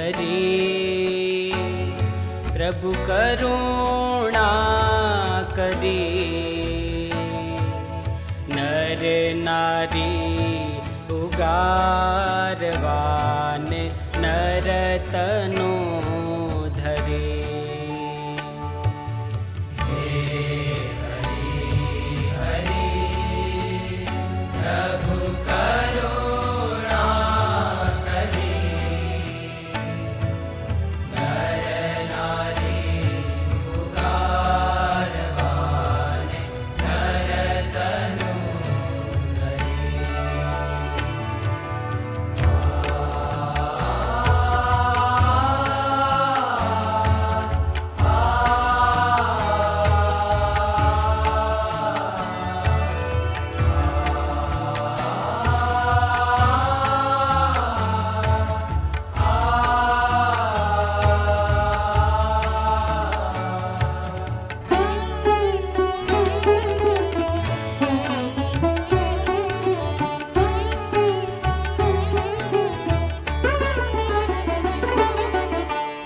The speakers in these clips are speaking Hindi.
हरि प्रभु करुणा करी नर नारी उगारवान नर तनु धरे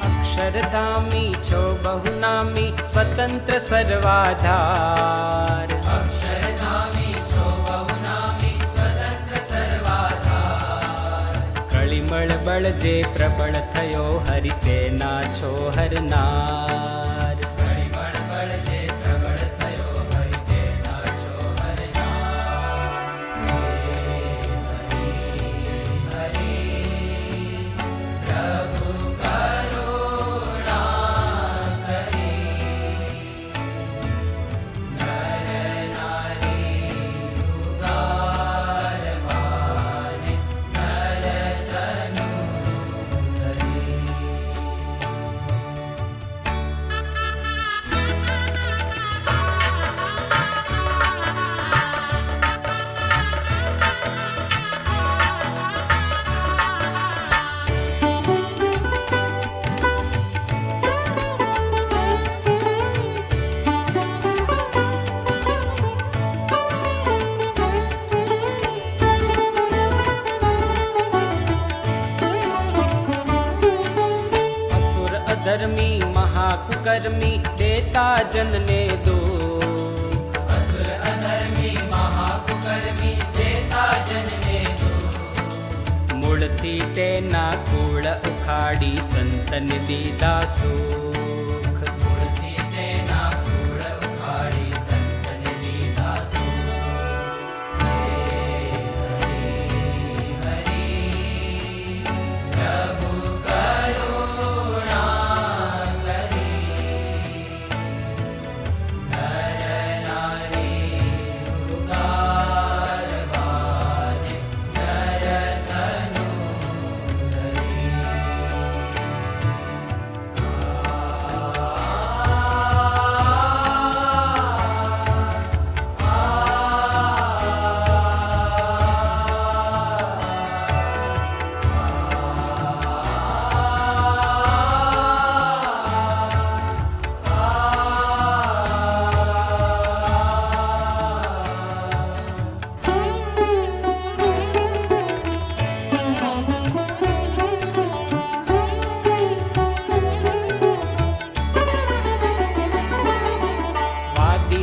अक्षरधामी छो बहुनामी स्वतंत्र सर्वाधार अक्षरधामी छो बहुनामी स्वतंत्र सर्वाधार कलिमळ बळजे प्रबळ थयो हरि तेना छो हरनार कलिमळ बळजे प्रबळ थयो हरि तेना छो हरनार हरि प्रभु धर्मी महाकुकर्मी देता जनने दुख असुर अधर्मी महाकुकर्मी देता जनने दुख मूळथी तेना कूळ उखाडी संतन दीदा सुख मूळथी तेना कूळ उखाडी संतन दीदा सुख हरि प्रभु करुणा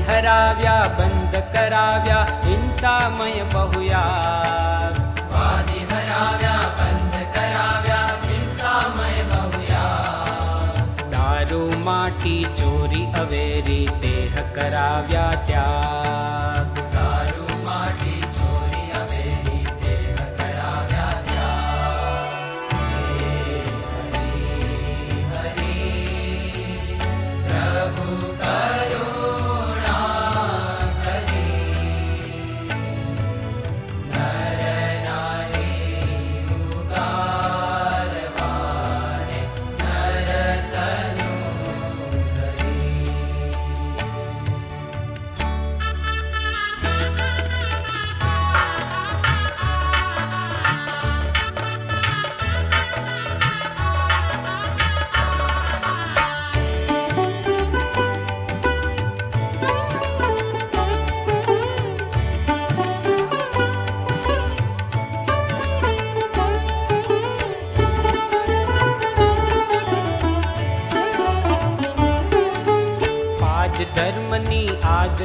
हराव्या बंद कराव्या हिंसामय बहुयाग वादी हराव्या बंद कराव्या हिंसामय बहुयाग दारू माटी चोरी अवेरी देह कराव्या त्याग दारू माटी चोरी अवेरी देह कराव्या त्याग हरि प्रभु करुणा करी नर नारी उगारवान नर तनु धरी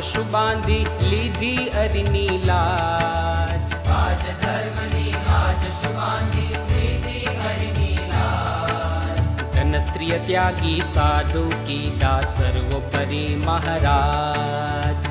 शुबांधी लीधी अरिनी लाज। आज धर्मनी आज शुभांगी लीधी हरिनी लाज। धनत्रिय त्यागी साधु कीदा सर्वोपरि महाराज।